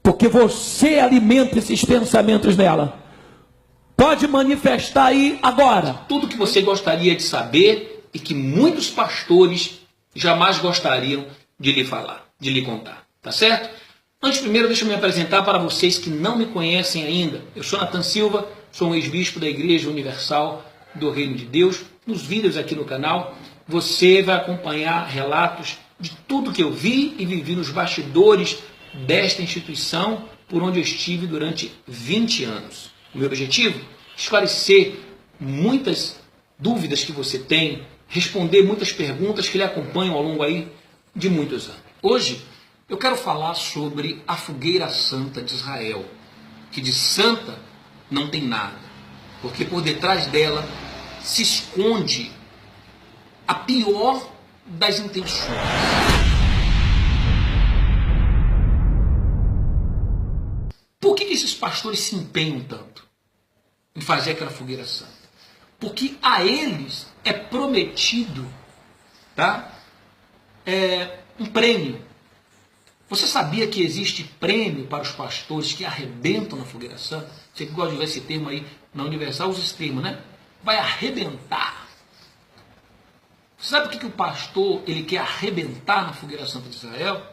porque você alimenta esses pensamentos nela. Pode manifestar aí agora. Tudo que você gostaria de saber e que muitos pastores jamais gostariam de lhe falar, de lhe contar, tá certo? Antes, primeiro, deixa eu me apresentar para vocês que não me conhecem ainda. Eu sou Nathan Silva, sou um ex-bispo da Igreja Universal do Reino de Deus. Nos vídeos aqui no canal, você vai acompanhar relatos de tudo que eu vi e vivi nos bastidores desta instituição por onde eu estive durante 20 anos. O meu objetivo? Esclarecer muitas dúvidas que você tem, responder muitas perguntas que lhe acompanham ao longo aí de muitos anos. Hoje eu quero falar sobre a fogueira santa de Israel, que de santa não tem nada, porque por detrás dela se esconde a pior das intenções. Por que esses pastores se empenham tanto em fazer aquela fogueira santa? Porque a eles é prometido, tá? Um prêmio. Você sabia que existe prêmio para os pastores que arrebentam na fogueira santa? Você que gosta de usar esse termo aí na Universal, usa esse termo, né? Vai arrebentar. Você sabe por que o pastor ele quer arrebentar na fogueira santa de Israel?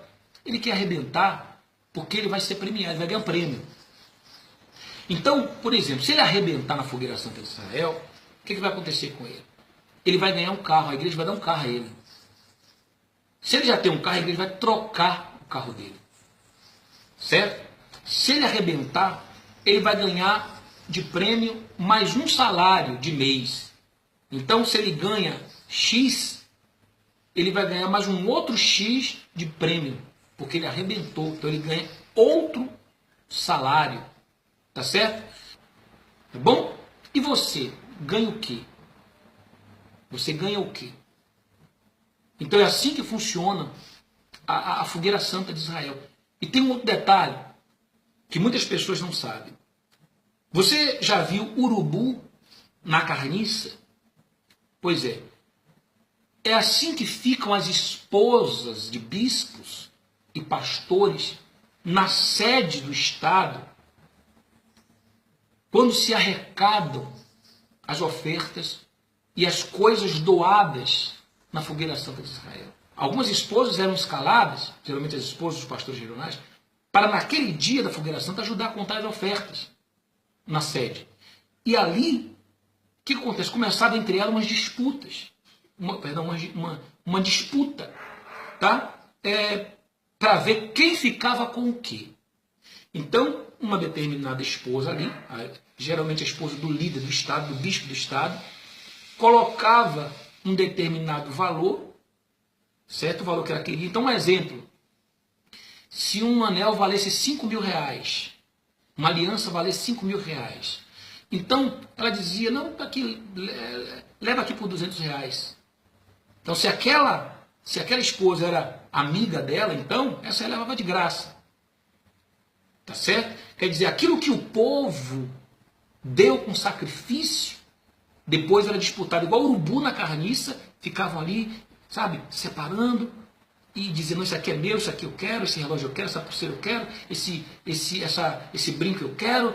Ele quer arrebentar porque ele vai ser premiado, ele vai ganhar um prêmio. Então, por exemplo, se ele arrebentar na fogueira santa de Israel, o que vai acontecer com ele? Ele vai ganhar um carro, a igreja vai dar um carro a ele. Se ele já tem um carro, a igreja vai trocar o carro dele. Certo? Se ele arrebentar, ele vai ganhar de prêmio mais um salário de mês. Então, se ele ganha X, ele vai ganhar mais um outro X de prêmio, porque ele arrebentou. Então, ele ganha outro salário. Tá certo? Tá bom? E você ganha o quê? Você ganha o quê? Então é assim que funciona a fogueira santa de Israel. E tem um outro detalhe que muitas pessoas não sabem. Você já viu urubu na carniça? Pois é. É assim que ficam as esposas de bispos e pastores na sede do Estado, quando se arrecadam as ofertas e as coisas doadas na fogueira santa de Israel. Algumas esposas eram escaladas, geralmente as esposas dos pastores regionais, para naquele dia da fogueira santa ajudar a contar as ofertas na sede. E ali, o que acontece? Começavam entre elas umas disputas. Uma disputa, tá? Para ver quem ficava com o quê. Então, uma determinada esposa ali, geralmente a esposa do líder do Estado, do bispo do Estado, colocava um determinado valor, certo? O valor que ela queria. Então, um exemplo, se um anel valesse 5 mil reais, uma aliança valesse 5 mil reais, então ela dizia, não, tá aqui, leva aqui por 200 reais. Então, se aquela esposa era amiga dela, então, essa ela levava de graça. Tá certo? Quer dizer, aquilo que o povo deu com sacrifício, depois era disputado, igual urubu na carniça, ficavam ali, sabe, separando e dizendo, isso aqui é meu, isso aqui eu quero, esse relógio eu quero, essa pulseira eu quero, esse brinco eu quero,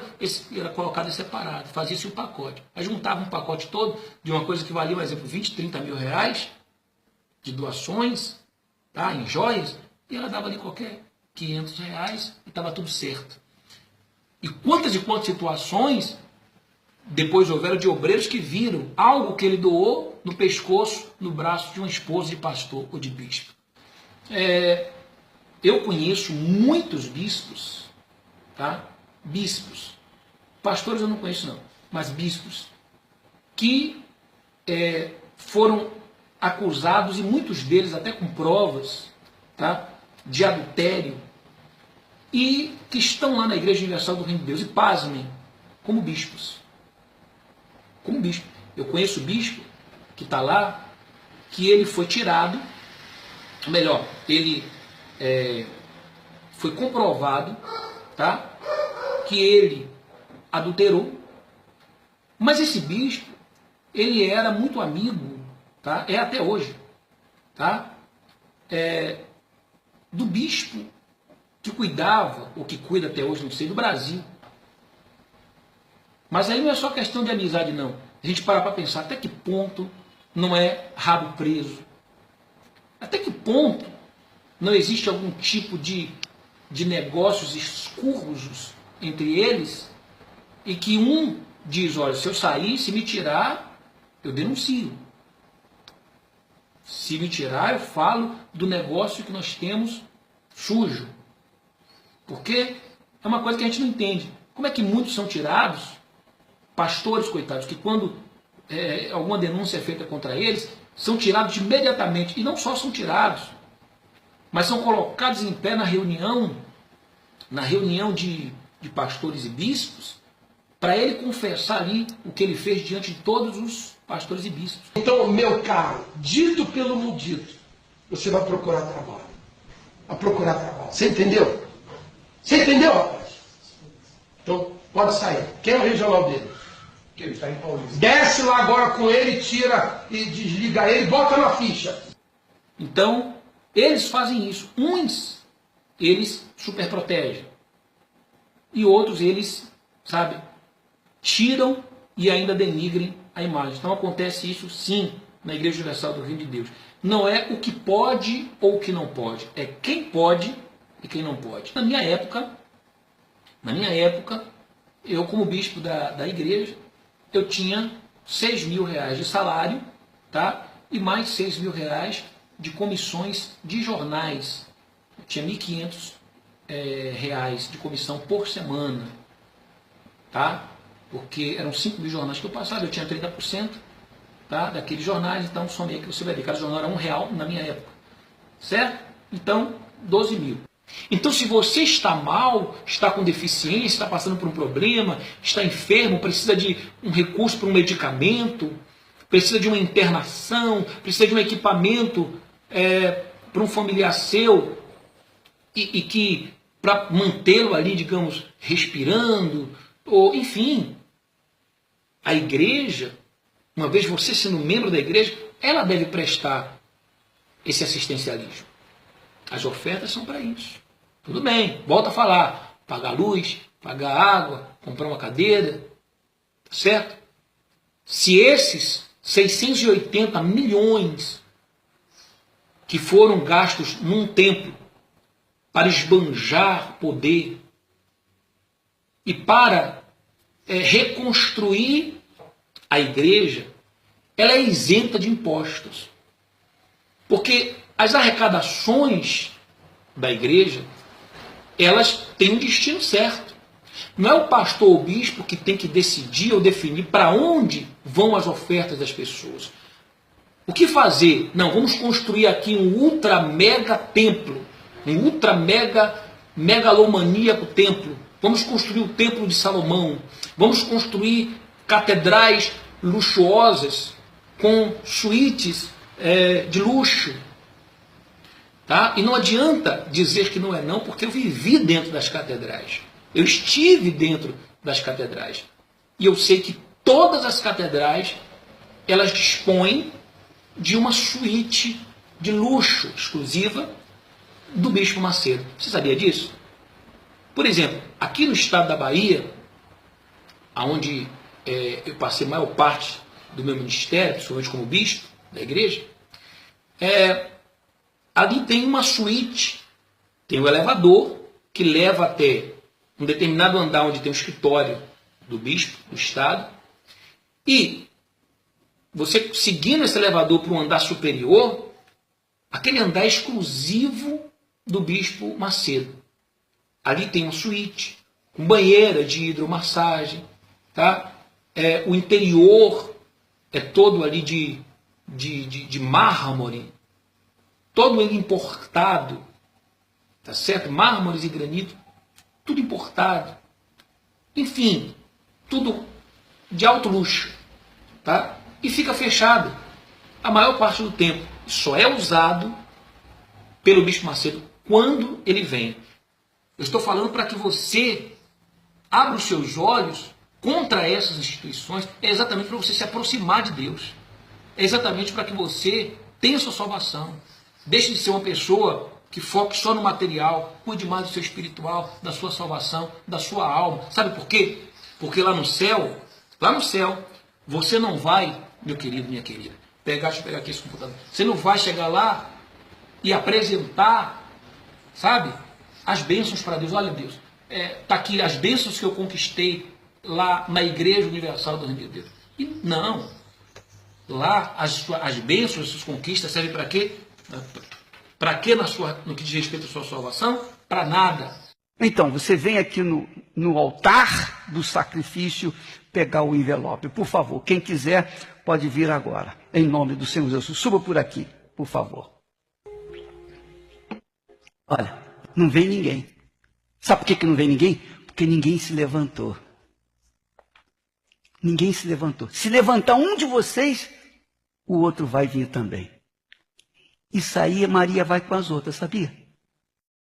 era colocado separado, fazia-se um pacote. Aí juntava um pacote todo de uma coisa que valia, por exemplo, 20, 30 mil reais de doações, tá, em joias, e ela dava ali qualquer 500 reais e estava tudo certo. E quantas situações depois houveram de obreiros que viram algo que ele doou no pescoço, no braço de uma esposa de pastor ou de bispo. Eu conheço muitos bispos, tá? Bispos. Pastores eu não conheço não, mas bispos que foram acusados, e muitos deles até com provas, tá? De adultério, e que estão lá na Igreja Universal do Reino de Deus, e pasmem, como bispos. Como bispo. Eu conheço bispo que está lá, que ele foi tirado, melhor, ele foi comprovado, tá? Que ele adulterou, mas esse bispo, ele era muito amigo, tá? É até hoje, tá? Do bispo que cuidava, ou que cuida até hoje, não sei, do Brasil. Mas aí não é só questão de amizade, não. A gente para pensar até que ponto não é rabo preso. Até que ponto não existe algum tipo de negócios escusos entre eles e que um diz, olha, se eu sair, se me tirar, eu denuncio. Se me tirar, eu falo do negócio que nós temos sujo. Porque é uma coisa que a gente não entende. Como é que muitos são tirados, pastores, coitados, que quando alguma denúncia é feita contra eles, são tirados imediatamente. E não só são tirados, mas são colocados em pé na reunião de pastores e bispos, para ele confessar ali o que ele fez diante de todos os pastores e bispos. Então, meu caro, dito pelo mudito, você vai procurar trabalho. Vai procurar trabalho. Você entendeu? Você entendeu, rapaz? Então, pode sair. Quem é o regional dele? Que ele está em Paulista. Desce lá agora com ele, tira e desliga ele, bota na ficha. Então, eles fazem isso. Uns, eles superprotegem. E outros, eles, sabe, tiram e ainda denigrem a imagem. Então acontece isso sim na Igreja Universal do Reino de Deus. Não é o que pode ou o que não pode. É quem pode e quem não pode. Na minha época, eu como bispo da igreja, eu tinha 6 mil reais de salário, tá? E mais 6 mil reais de comissões de jornais. Eu tinha 1.500 reais de comissão por semana, tá? Porque eram 5 mil jornais que eu passava, eu tinha 30%, tá, daqueles jornais, então somei que você vai ver, cada jornal era R$1 na minha época, certo? Então, 12 mil. Então, se você está mal, está com deficiência, está passando por um problema, está enfermo, precisa de um recurso para um medicamento, precisa de uma internação, precisa de um equipamento para um familiar seu, e que para mantê-lo ali, digamos, respirando, ou enfim, a igreja, uma vez você sendo membro da igreja, ela deve prestar esse assistencialismo. As ofertas são para isso. Tudo bem, volta a falar, pagar luz, pagar água, comprar uma cadeira, certo? Se esses 680 milhões que foram gastos num templo para esbanjar poder e para reconstruir a igreja, ela é isenta de impostos. Porque as arrecadações da igreja, elas têm um destino certo. Não é o pastor ou o bispo que tem que decidir ou definir para onde vão as ofertas das pessoas. O que fazer? Não, vamos construir aqui um ultra mega templo, um ultra mega megalomaníaco templo. Vamos construir o Templo de Salomão. Vamos construir catedrais luxuosas com suítes de luxo. Tá? E não adianta dizer que não é não, porque eu vivi dentro das catedrais. Eu estive dentro das catedrais. E eu sei que todas as catedrais, elas dispõem de uma suíte de luxo exclusiva do Bispo Macedo. Você sabia disso? Por exemplo, aqui no estado da Bahia, onde eu passei a maior parte do meu ministério, principalmente como bispo da igreja, ali tem uma suíte, tem um elevador que leva até um determinado andar onde tem o escritório do bispo do estado, e você seguindo esse elevador para um andar superior, aquele andar é exclusivo do Bispo Macedo. Ali tem uma suíte, com banheira de hidromassagem, tá? O interior é todo ali de mármore, todo ele importado, tá certo? Mármores e granito, tudo importado. Enfim, tudo de alto luxo, tá? E fica fechado a maior parte do tempo. Só é usado pelo Bispo Macedo quando ele vem. Eu estou falando para que você abra os seus olhos contra essas instituições, é exatamente para você se aproximar de Deus. É exatamente para que você tenha sua salvação. Deixe de ser uma pessoa que foque só no material, cuide mais do seu espiritual, da sua salvação, da sua alma. Sabe por quê? Porque lá no céu, você não vai, meu querido, minha querida, deixa eu pegar aqui esse computador, você não vai chegar lá e apresentar, sabe, as bênçãos para Deus. Olha, Deus, está aqui as bênçãos que eu conquistei lá na Igreja Universal do Reino de Deus. E não. Lá as bênçãos, as suas conquistas servem para quê? Para quê no que diz respeito à sua salvação? Para nada. Então, você vem aqui no altar do sacrifício pegar o envelope. Por favor, quem quiser pode vir agora. Em nome do Senhor Jesus. Suba por aqui, por favor. Olha, não vem ninguém. Sabe por que não vem ninguém? Porque ninguém se levantou. Ninguém se levantou. Se levantar um de vocês, o outro vai vir também. Isso aí, Maria vai com as outras, sabia?